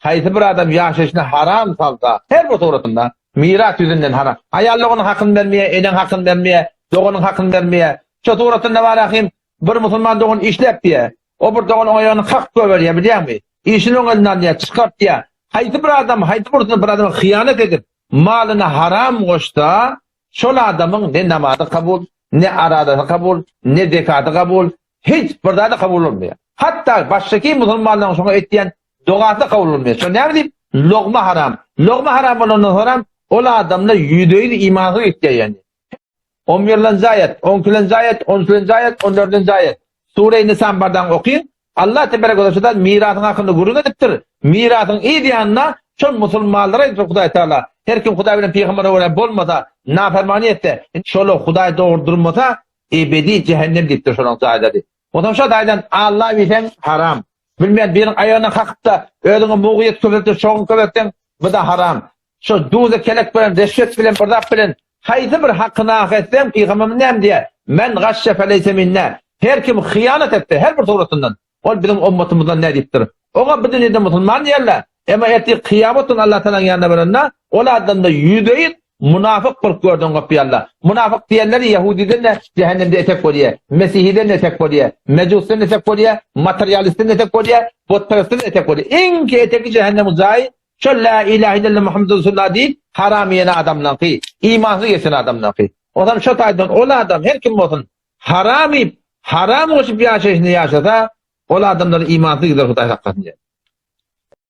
Haysi bir adam yaşayışına haram salsa, her bir suratında miras yüzünden haram. Ayallığının hakkını vermeye, enen hakkını vermeye, doğunun hakkını vermeye. Şu suratında var akım, bir musulman doğun işlep diye. O bir doğun ayağını hak veriyor, biliyor musun? İşini onun elinden diye, çıkart diye. Haysi bir adam hıyanet edip, malına haram koşta, şol adamın ne namazı kabul, ne aradı kabul, ne zekatı kabul, hiç bir da kabul olmuyor. Hatta baştaki musulmanların sonra ettiyen doğası kabul olmuyor. Şu ne bileyim? Lokma haram. Lokma haram olandan sonra o adamla yüdeğin imanı istiyor yani. 11. ayet, 12. ayet, 13. ayet, 14. ayet. Sure-i Nisa bardan okuyun. Allah tebarek ve teala mirasın hakkında gurur ediptir. Mirasın iyi diyanına çok musulmanlara ettir Huday Teala. Her kim Huday bilen peygamber olmasa, nafermani etse, şöyle Huday doğurdurmasa ebedi cehennem diptir şunun ayetleri. O zaman şu ayetden Allah bilsen haram. Bilmeyen birinin ayağına kalkıp da ödünü muğiyet köpektir, şoğun köpekten bu da haram. Şu duze kelek bilen, reşvet bilen, bırdap bilen haydi bir hakkını hak etsem peygamberim nem diye men gashşe feleyse minne. Her kim hıyanet etti her bir suratından. O bizim ummetimizden ne diptir. Oğa bir dünyada musulman yerler. Ama eti kıyametin Allah Teala'nın yanına verenler o adamda yüdeyin münafık bir gördüğün kapıyarlar. Münafık diyenleri Yahudiden de cehennemde etek koruyor. Mesihiden de etek koruyor. Mecusiden de etek koruyor. Materyalistin de etek koruyor. Botperestin de etek koruyor. En ki eteki cehennem uzayi şu la ilahe illallah Muhammed Resulullah değil haram yene adamdan ki. İmansız yesin adamdan ki. O zaman şu taydan o adam her kim olsun haram olsun bir yaşayışını yaşasa o adamların imansız gider Huday hakkında.